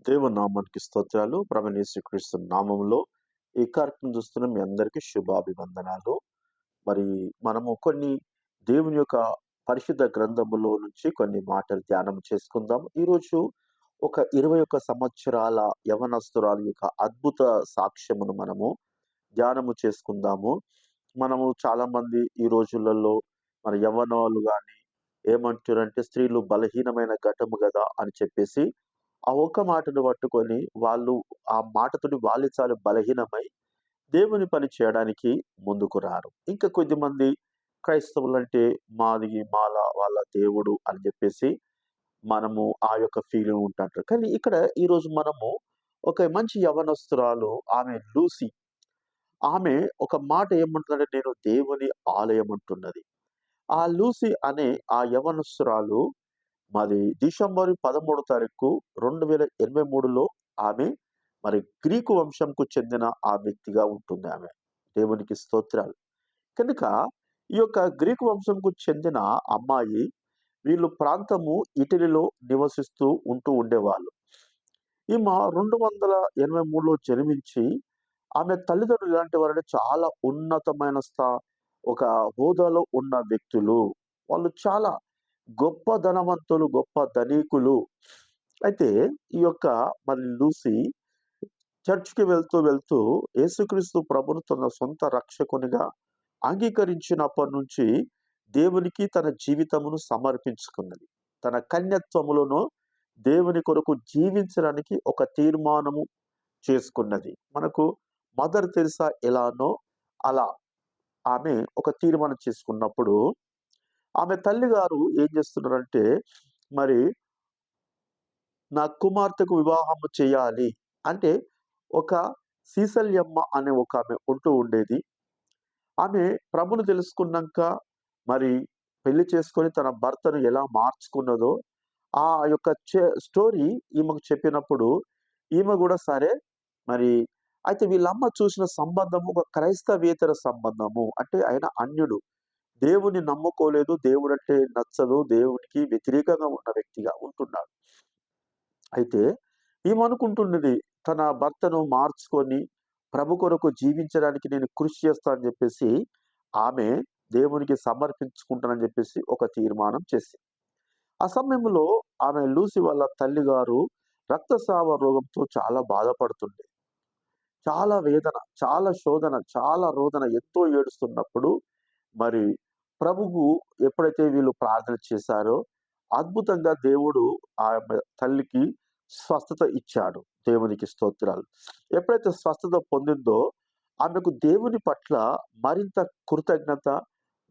దేవుని నామానికి స్తోత్రాలు. ప్రభువైన యేసుక్రీస్తు నామములో ఈ కార్యక్రమం చూస్తున్న మీ అందరికీ శుభాభివందనాలు. మరి మనము కొన్ని దేవుని యొక్క పరిశుద్ధ గ్రంథములో నుంచి కొన్ని మాటలు ధ్యానం చేసుకుందాం. ఈరోజు ఒక 21 సంవత్సరాల యవనస్తురాలు యొక్క అద్భుత సాక్ష్యమును మనము ధ్యానము చేసుకుందాము. మనము చాలామంది ఈ రోజులలో మన యవ్వనాలు గాని ఏమంటారంటే స్త్రీలు బలహీనమైన ఘటము గదా అని చెప్పేసి ఆ ఒక్క మాటను పట్టుకొని వాళ్ళు ఆ మాటతోటి వాళ్ళు చాలా బలహీనమై దేవుని పని చేయడానికి ముందుకు రారు. ఇంకా కొద్దిమంది క్రైస్తవులంటే మాల వాళ్ళ దేవుడు అని చెప్పేసి మనము ఆ యొక్క ఫీలింగ్ ఉంటుంటారు. కానీ ఇక్కడ ఈరోజు మనము ఒక మంచి యవ్వనస్తురాలు ఆమె లూసీ. ఆమె ఒక మాట ఏమంటుందంటే నేను దేవుని ఆలయం అంటున్నది. ఆ లూసీ అనే ఆ యవ్వనస్తురాలు మాది డిసెంబర్ 13 తారీఖు 2023లో ఆమె మరి గ్రీకు వంశంకు చెందిన ఆ వ్యక్తిగా ఉంటుంది ఆమె. దేవునికి స్తోత్రాలు. కనుక ఈ యొక్క గ్రీకు వంశంకు చెందిన అమ్మాయి వీళ్ళు ప్రాంతము ఇటలీలో నివసిస్తూ ఉండేవాళ్ళు. ఈమె 283లో జన్మించి ఆమె తల్లిదండ్రులు ఎలాంటి వారంటే చాలా ఉన్నతమైన ఒక హోదాలో ఉన్న వ్యక్తులు. వాళ్ళు చాలా గొప్ప ధనవంతులు, గొప్ప ధనికులు. అయితే ఈ యొక్క మరి లూసీ చర్చ్‌కి వెళ్తూ యేసుక్రీస్తు ప్రభువును తన సొంత రక్షకునిగా అంగీకరించినప్పటి నుంచి దేవునికి తన జీవితమును సమర్పించుకున్నది. తన కన్యత్వములోను దేవుని కొరకు జీవించడానికి ఒక తీర్మానము చేసుకున్నది. మనకు మదర్ తెరెసా ఎలానో అలా ఆమె ఒక తీర్మానం చేసుకున్నప్పుడు ఆమె తల్లిగారు ఏం చేస్తున్నారంటే మరి నా కుమార్తెకు వివాహము చేయాలి అంటే ఒక సీసల్యమ్మ అనే ఒక ఆమె ఉండేది. ఆమె ప్రభువును తెలుసుకున్నాక మరి పెళ్లి చేసుకొని తన భర్తను ఎలా మార్చుకున్నదో ఆ యొక్క స్టోరీ ఈమెకు చెప్పినప్పుడు ఈమె కూడా సరే మరి అయితే వీళ్ళమ్మ చూసిన సంబంధము ఒక క్రైస్తవేతర సంబంధము. అంటే ఆయన అన్యుడు. దేవుని నమ్ముకోలేదు. దేవుడంటే నచ్చదు. దేవునికి వ్యతిరేకంగా ఉన్న వ్యక్తిగా ఉంటున్నాడు. అయితే ఈమె అనుకుంటున్నది తన భర్తను మార్చుకొని ప్రభు కొరకు జీవించడానికి నేను కృషి చేస్తా అని చెప్పేసి ఆమె దేవునికి సమర్పించుకుంటానని చెప్పేసి ఒక తీర్మానం చేసింది. ఆ సమయంలో ఆమె లూసీ వాళ్ళ తల్లిగారు రక్తస్రావ రోగంతో చాలా బాధపడుతుంది. చాలా వేదన, చాలా శోధన, చాలా రోదన ఎంతో ఏడుస్తున్నప్పుడు మరి ప్రభువు ఎప్పుడైతే వీళ్ళు ప్రార్థన చేశారో అద్భుతంగా దేవుడు ఆమె తల్లికి స్వస్థత ఇచ్చాడు. దేవునికి స్తోత్రాలు. ఎప్పుడైతే స్వస్థత పొందిందో ఆమెకు దేవుని పట్ల మరింత కృతజ్ఞత,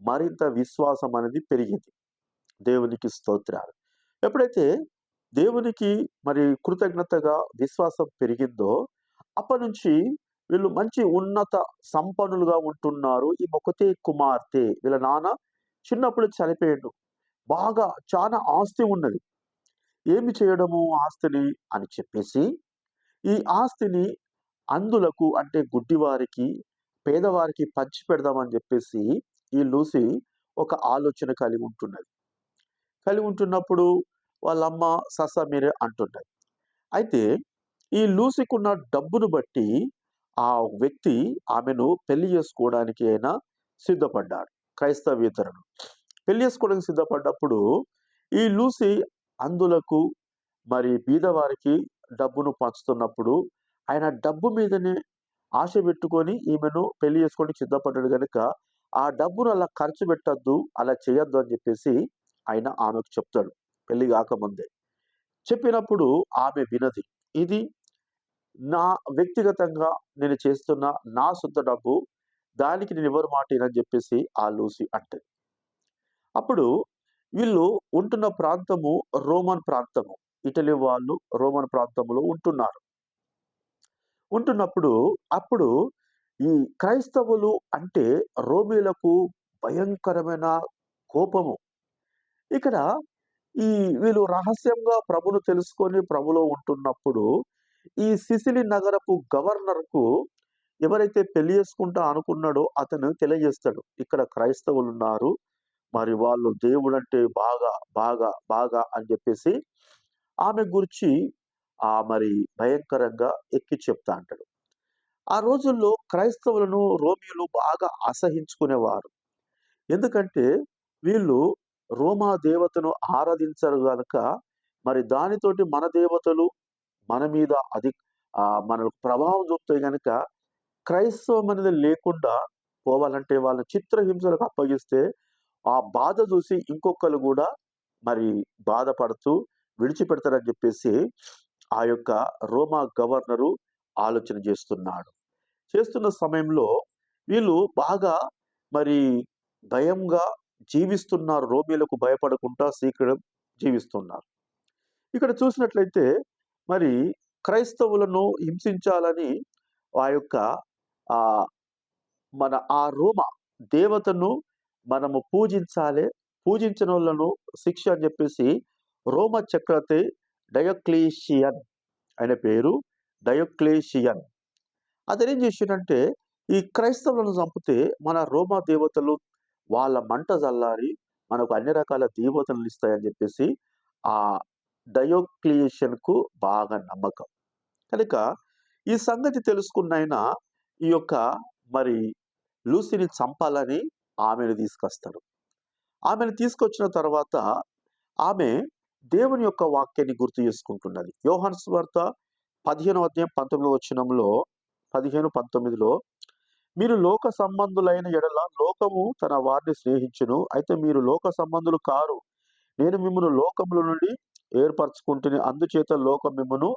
మరింత విశ్వాసం అనేది పెరిగింది. దేవునికి స్తోత్రాలు. ఎప్పుడైతే దేవునికి మరి కృతజ్ఞతగా విశ్వాసం పెరిగిందో అప్పటినుంచి వీళ్ళు మంచి ఉన్నత సంపన్నులుగా ఉంటున్నారు. ఈ ఒకతే కుమార్తె. వీళ్ళ నాన్న చిన్నప్పుడు చనిపోయిండు. బాగా చాలా ఆస్తి ఉన్నది. ఏమి చేయడము ఆస్తిని అని చెప్పేసి, ఈ ఆస్తిని అంధులకు అంటే గుడ్డివారికి, పేదవారికి పంచిపెడదామని చెప్పేసి ఈ లూసీ ఒక ఆలోచన కలిగి ఉంటున్నది. కలిగి ఉంటున్నప్పుడు వాళ్ళమ్మ ససమీరే అంటున్నది. అయితే ఈ లూసీకున్న డబ్బును బట్టి ఆ వ్యక్తి ఆమెను పెళ్లి చేసుకోవడానికి అయినా సిద్ధపడ్డాడు. క్రైస్తవేతరుడు. పెళ్లి చేసుకోవడానికి సిద్ధపడ్డప్పుడు ఈ లూసీ అంధులకు మరి బీదవారికి డబ్బును పంచుతున్నప్పుడు ఆయన డబ్బు మీదనే ఆశ పెట్టుకొని ఈమెను పెళ్లి చేసుకోవడానికి సిద్ధపడ్డాడు గనుక ఆ డబ్బును అలా ఖర్చు పెట్టొద్దు, అలా చేయొద్దు అని చెప్పేసి ఆయన ఆమెకు చెప్తాడు పెళ్లి కాకముందే. చెప్పినప్పుడు ఆమె వినది. ఇది నా వ్యక్తిగతంగా నేను చేస్తున్న నా సొంత డబ్బు. దానికి నేను ఎవరి మాట ఇనని చెప్పేసి ఆ లూసీ అంటది. అప్పుడు వీళ్ళు ఉంటున్న ప్రాంతము రోమన్ ప్రాంతము. ఇటలీ వాళ్ళు రోమన్ ప్రాంతంలో ఉంటున్నారు. ఉంటున్నప్పుడు అప్పుడు ఈ క్రైస్తవులు అంటే రోమీలకు భయంకరమైన కోపము. ఇక్కడ ఈ వీళ్ళు రహస్యంగా ప్రభువును తెలుసుకొని ప్రభులో ఉంటున్నప్పుడు ఈ సిసిలి నగరపు గవర్నర్‌కు ఎవరైతే పెళ్లి చేసుకుంటా అనుకున్నాడో అతను తెలియజేస్తాడు. ఇక్కడ క్రైస్తవులున్నారు. మరి వాళ్ళు దేవుడంటే బాగా అని చెప్పేసి ఆమె గురించి మరి భయంకరంగా ఎక్కి చెప్తా అంటాడు. ఆ రోజుల్లో క్రైస్తవులను రోమీయులు బాగా అసహించుకునేవారు. ఎందుకంటే వీళ్ళు రోమా దేవతను ఆరాధించరు గనక, మరి దానితోటి మన దేవతలు మన మీద మనకు ప్రభావం చూపుతాయి గనక, క్రైస్తవం అనేది లేకుండా పోవాలంటే వాళ్ళని చిత్రహింసలకు అప్పగిస్తే, ఆ బాధ చూసి ఇంకొకళ్ళు గూడా మరి బాధపడుతూ విడిచిపెడతారని జెప్పేసి, ఆ యొక్క రోమా గవర్నరు ఆలోచన జేస్తున్నాడు. చేస్తున్న సమయంలో వీళ్ళు బాగా మరి భయంగా జీవిస్తున్నారు. రోమీయులకు భయపడకుండా జీవిస్తున్నారు. ఇక్కడ చూసినట్లయితే మరి క్రైస్తవులను హింసించాలని ఆ యొక్క ఆహ్, ఆ రోమ దేవతను మనము పూజించాలే. పూజించనోళ్ళను శిక్ష అని జెప్పేసి రోమ చక్రవర్తి డయోక్లీషియన్, ఆయన పేరు డయోక్లేషియన్. అతనేం జేషిండంటే, ఈ క్రైస్తవులను చంపితే మన రోమా దేవతలు వాళ్ళ మంట జల్లారి మనకు అన్ని రకాల దేవతలనిస్తాయని జెప్పేసి ఆ డయోక్లియేషన్‌కు బాగా నమ్మకం. కనుక ఈ సంగతి తెలుసుకున్నాయన ఈ యొక్క మరి లూసీని చంపాలని ఆమెను తీసుకొస్తాడు. ఆమెను తీసుకొచ్చిన తర్వాత ఆమె దేవుని యొక్క వాక్యాన్ని గుర్తు చేసుకుంటున్నది. యోహాను సువార్త 15వ అధ్యాయం 19వ వచనంలో 15, 19లో మీరు లోక సంబంధులైన ఎడల లోకము తన వారిని స్నేహించును. అయితే మీరు లోక సంబంధులు కారు. నేను మిమ్మును లోకములో నుండి ఏర్పరచుకుంటుని. అందుచేత లోకం మిమ్మును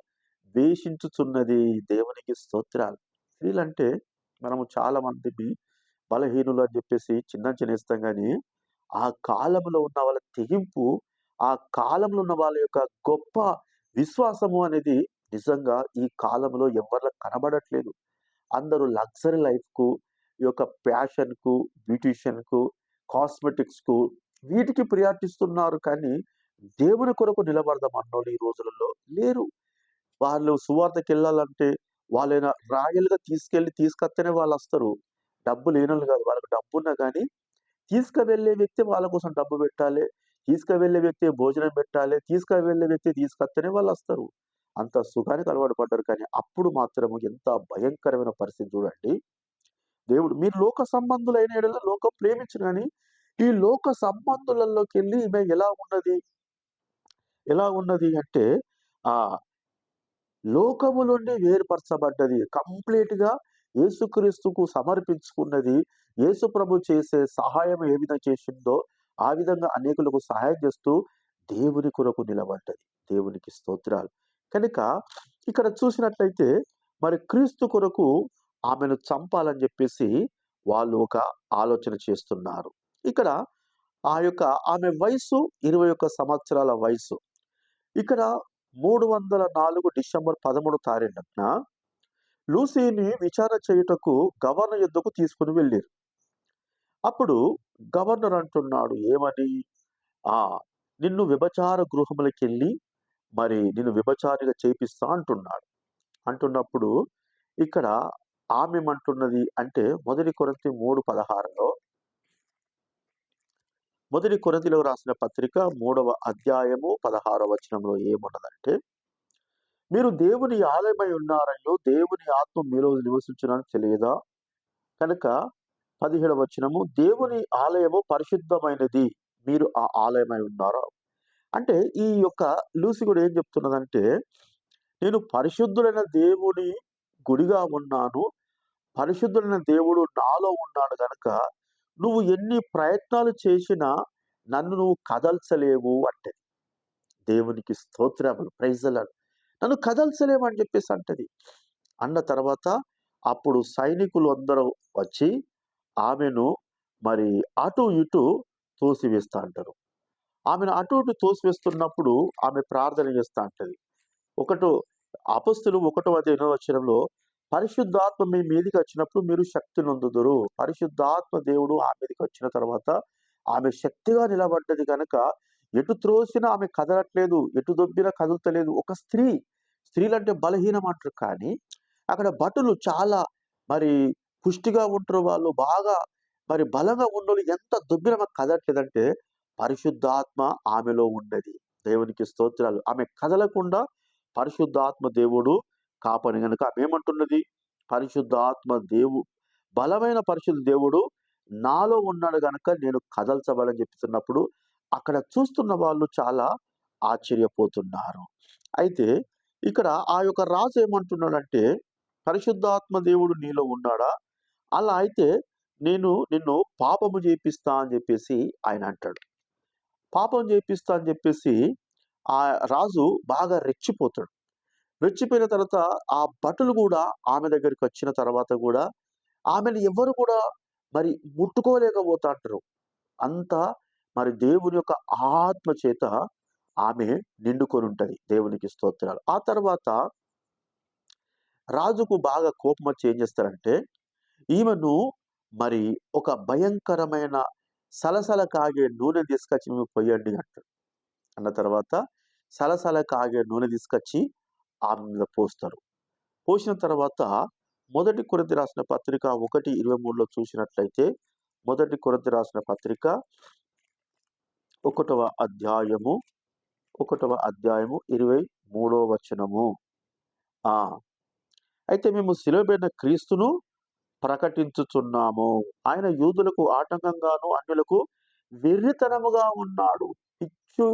ద్వేషించుచున్నది. దేవునికి స్తోత్రాలు. స్త్రీలంటే మనము చాలా మందిమి బలహీనులు అని చెప్పేసి చిన్నంచనేస్తాం గానీ, ఆ కాలంలో ఉన్న వాళ్ళ తెగింపు, ఆ కాలంలో ఉన్న వాళ్ళ యొక్క గొప్ప విశ్వాసము అనేది నిజంగా ఈ కాలంలో ఎవ్వరిలో కనబడట్లేదు. అందరూ లగ్జరీ లైఫ్‌కు, ఈ యొక్క ఫ్యాషన్‌కు, బ్యూటీషియన్‌కు, కాస్మెటిక్స్‌కు వీటికి ప్రియారిటీ ఇస్తున్నారు కానీ, దేవుని కొరకు నిలబడదాం అన్నోళ్ళు ఈ రోజులలో లేరు. వాళ్ళు సువార్తకెళ్ళాలంటే వాళ్ళేనా రాయల్‌గా తీసుకొత్తేనే వాళ్ళొస్తారు. డబ్బు లేనోళ్ళు గాదు. వాళ్ళకి డబ్బున్నా గానీ, తీసుకువెళ్ళే వ్యక్తి వాళ్ళ కోసం డబ్బు పెట్టాలె. తీసుకువెళ్ళే వ్యక్తి భోజనం పెట్టాలె. తీసుకువెళ్ళే వ్యక్తి తీసుకొత్తేనే వాళ్ళొస్తారు. అంత సుఖానికి అలవాటు పడ్డారు కానీ, అప్పుడు మాత్రము ఎంత భయంకరమైన పరిస్థితి చూడండి. దేవుడు మీరు లోక సంబంధులైన యెడల లోకం ప్రేమించును గాని, ఈ లోక సంబంధులలోకెళ్ళి ఈమె ఎలా ఉన్నది అంటే, ఆహ్, లోకము నుండి వేరుపరచబడ్డది. కంప్లీట్‌గా యేసుక్రీస్తుకు సమర్పించుకున్నది. యేసు ప్రభు చేసే సహాయం ఏ విధంగా చేసిందో, ఆ విధంగా అనేకులకు సహాయం చేస్తూ దేవుని కొరకు నిలబడ్డది. దేవునికి స్తోత్రాలు. కనుక ఇక్కడ చూసినట్లయితే మరి క్రీస్తు కొరకు ఆమెను చంపాలని జెప్పేసి వాళ్ళు ఒక ఆలోచన చేస్తున్నారు. ఇక్కడ ఆమె వయస్సు 21 సంవత్సరాల వయస్సు. ఇక్కడ 304 డిసెంబర్ 13 తారీఖున లూసీని విచారణ చేయుటకు గవర్నర్ యొద్దకు తీసుకొని వెళ్ళిర్రు. అప్పుడు గవర్నర్ అంటున్నాడు ఏమని? ఆ! నిన్ను వ్యభిచార గృహములకెళ్ళి మరి నిన్ను వ్యభిచారిగా చేపిస్తా అంటున్నాడు. అంటున్నప్పుడు ఇక్కడ ఆమేమంటున్నది అంటే మొదటి కొరింథీ 3:16లో మొదటి కొరింథీయులకు రాసిన పత్రిక 3వ అధ్యాయము 16వ వచనంలో ఏమున్నదంటే, మీరు దేవుని ఆలయమై ఉన్నారనియు దేవుని ఆత్మ మీలో నివసించునని తెలియదా? కనుక 17వ వచనము దేవుని ఆలయము పరిశుద్ధమైనది. మీరు ఆ ఆలయమై ఉన్నారా? అంటే ఈ యొక్క లూసీ కూడా ఏం చెప్తున్నదంటే, నేను పరిశుద్ధుడైన దేవుని గుడిగా ఉన్నాను. పరిశుద్ధుడైన దేవుడు నాలో ఉన్నాడు గనక, నువ్వు ఎన్ని ప్రయత్నాలు చేసినా నన్ను నువ్వు కదల్చలేవు అంటది. దేవునికి స్తోత్రములు. Praise the Lord. నన్ను కదల్చలేవు అని చెప్పేసి అంటది. అన్న తర్వాత అప్పుడు సైనికులు అందరూ వచ్చి ఆమెను మరి అటు ఇటు తోసివేస్తా అంటారు. ఆమెను అటు ఇటు తోసివేస్తున్నప్పుడు ఆమె ప్రార్థన చేస్తా అంటది. ఒకటో అపొస్తలులు 1వ అధ్యాయం 8వ వచనంలో పరిశుద్ధాత్మ మీ మీదికి వచ్చినప్పుడు మీరు శక్తి నొందుదురు. పరిశుద్ధాత్మ దేవుడు ఆమె మీదకి వచ్చిన తర్వాత ఆమె శక్తిగా నిలబడ్డది గనక ఎటు త్రోసినా ఆమె కదలట్లేదు. ఎటు దొబ్బినా కదులుతలేదు. ఒక స్త్రీ, స్త్రీలంటే బలహీనం అంటారు కానీ అక్కడ భటులు చాలా మరి పుష్టిగా ఉంటారు వాళ్ళు. బాగా మరి బలంగా ఉన్నోళ్ళు ఎంత దొబ్బినా ఆమె కదలట్లేదంటే పరిశుద్ధాత్మ ఆమెలో ఉన్నది. దేవునికి స్తోత్రాలు. ఆమె కదలకుండా పరిశుద్ధాత్మ దేవుడు కాపరి గనుక ఆమె ఏమంటున్నది? పరిశుద్ధాత్మ బలమైన పరిశుద్ధ దేవుడు నాలో ఉన్నాడు గనక నేను కదల్చబడని చెప్తున్నప్పుడు అక్కడ చూస్తున్న వాళ్ళు చాలా ఆశ్చర్యపోతున్నారు. అయితే ఇక్కడ ఆ యొక్క రాజు ఏమంటున్నాడంటే, పరిశుద్ధాత్మ దేవుడు నీలో ఉన్నాడా? అలా అయితే నేను నిన్ను పాపము చేపిస్తా అని చెప్పేసి ఆయన అంటాడు. పాపం చేపిస్తా అని చెప్పేసి ఆ రాజు బాగా రెచ్చిపోతాడు. రెచ్చిపోయిన తర్వాత ఆ భటులు గూడా ఆమె దగ్గరికొచ్చిన తర్వాత గూడా ఆమెను ఎవ్వరు కూడా మరి ముట్టుకోలేకపోతాంటారు. అంత మరి దేవుని యొక్క ఆత్మ చేత ఆమె నిండుకొనుంటది. దేవునికి స్తోత్రాలు. ఆ తర్వాత రాజుకు బాగా కోపమొచ్చి ఏం చేస్తారంటే, ఈమెను మరి ఒక భయంకరమైన సలసల కాగే నూనె తీసుకొచ్చి ఈమెకు పొయ్యండి అంటాడు. అన్న తర్వాత సలసల కాగే నూనె తీసుకొచ్చి ఆమె మీద పోస్తారు. పోసిన తర్వాత మొదటి కొరింథీ రాసిన పత్రిక 1:23లో చూసినట్లయితే, మొదటి కొరింథీ రాసిన పత్రిక 1వ అధ్యాయము 23వ వచనము. ఆ! అయితే మేము సిలువబడిన క్రీస్తును ప్రకటించుచున్నాము. ఆయన యూదులకు ఆటంకంగాను, అన్యులకు వెర్రితనముగా ఉన్నాడు. పిచ్చు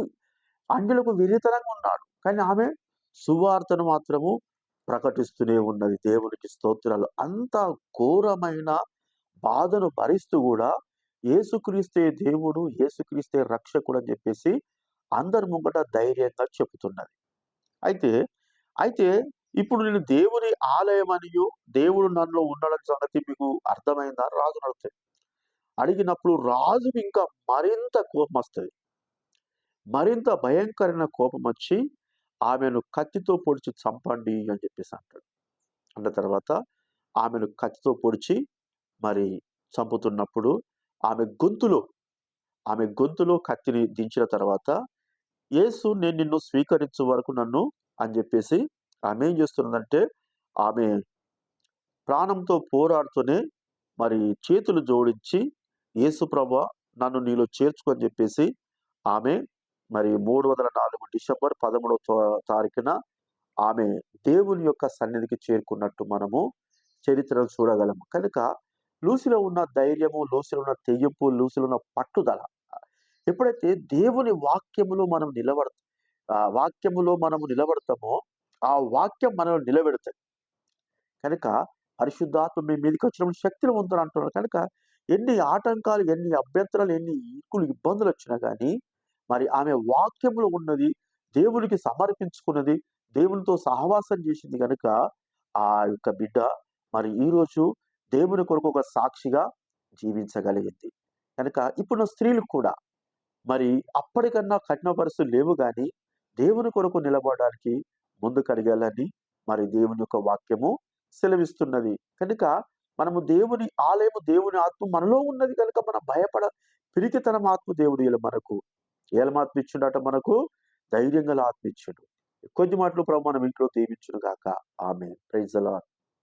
అన్యులకు వెర్రితనంగా ఉన్నాడు. కానీ ఆమె సువార్తను మాత్రము ప్రకటిస్తూనే ఉన్నది. దేవునికి స్తోత్రాలు. అంత ఘోరమైన బాధను భరిస్తూ గూడా యేసుక్రీస్తే దేవుడు, యేసుక్రీస్తే రక్షకుడు అని చెప్పేసి అందరి ముంగట ధైర్యంగా చెప్పుతున్నది. అయితే, అయితే ఇప్పుడు నేను దేవుని ఆలయమనియు, దేవుడు నాలో ఉన్నాడన్న సంగతి మీకు అర్థమైందా? అని రాజుని అడుగుతాడు. అడిగినప్పుడు రాజుకి ఇంకా మరింత కోపమొస్తది. మరింత భయంకరమైన కోపమొచ్చి ఆమెను కత్తితో పొడిచి చంపండి అని చెప్పేసి అంటాడు. అన్న తర్వాత ఆమెను కత్తితో పొడిచి మరి చంపుతున్నప్పుడు ఆమె గొంతులో కత్తిని దించిన తర్వాత, యేసు నేను నిన్ను స్వీకరించు వరకు నన్ను అని చెప్పేసి ఆమె ఏం చేస్తున్నదంటే, ఆమె ప్రాణంతో పోరాడుతూనే మరి చేతులు జోడించి, యేసు ప్రభువా నన్ను నీలో చేర్చుకో అని చెప్పేసి ఆమె మరి 304 డిసెంబర్ 13వ తారీఖున ఆమె దేవుని యొక్క సన్నిధికి చేరుకున్నట్టు మనము చరిత్రను చూడగలము. కనుక లూసిలో ఉన్న ధైర్యము, లూసిలో ఉన్న తెగింపు, లూసిలో ఉన్న పట్టుదల ఎప్పుడైతే దేవుని వాక్యములో మనము నిలబడతామో, ఆ వాక్యం మనల్ని నిలబెడతది. కనుక పరిశుద్ధాత్మ మీ మీదకొచ్చినప్పుడు శక్తివంతుడు అంటున్నాడు. కనుక ఎన్ని ఆటంకాలు, ఎన్ని అభ్యంతరాలు, ఎన్ని ఇబ్బందులొచ్చినా గానీ, మరి ఆమె వాక్యములో ఉన్నది, దేవునికి సమర్పించుకున్నది, దేవునితో సహవాసం చేసింది గనుక, ఆ యొక్క బిడ్డ మరి ఈరోజు దేవుని కొరకు ఒక సాక్షిగా జీవించగలిగింది. కనుక ఇప్పుడున్న స్త్రీలు కూడా మరి అప్పటికన్నా కఠిన పరిస్థితులు లేవు గానీ, దేవుని కొరకు నిలబడడానికి ముందుకడగాలని మరి దేవుని యొక్క వాక్యము సెలవిస్తున్నది. కనుక మనము దేవుని ఆలయము, దేవుని ఆత్మ మనలో ఉన్నది కనుక మనం పిరికితనం ఆత్మ దేవుడు మనకు ఏలమాత్మ ఇచ్చిండట మనకు, ధైర్యం గల ఆత్మ ఇచ్చిండు. కొద్ది మాటలు ప్రభు మనం ఇంట్లో దీవించును గాక. ఆమేన్. Praise the lord.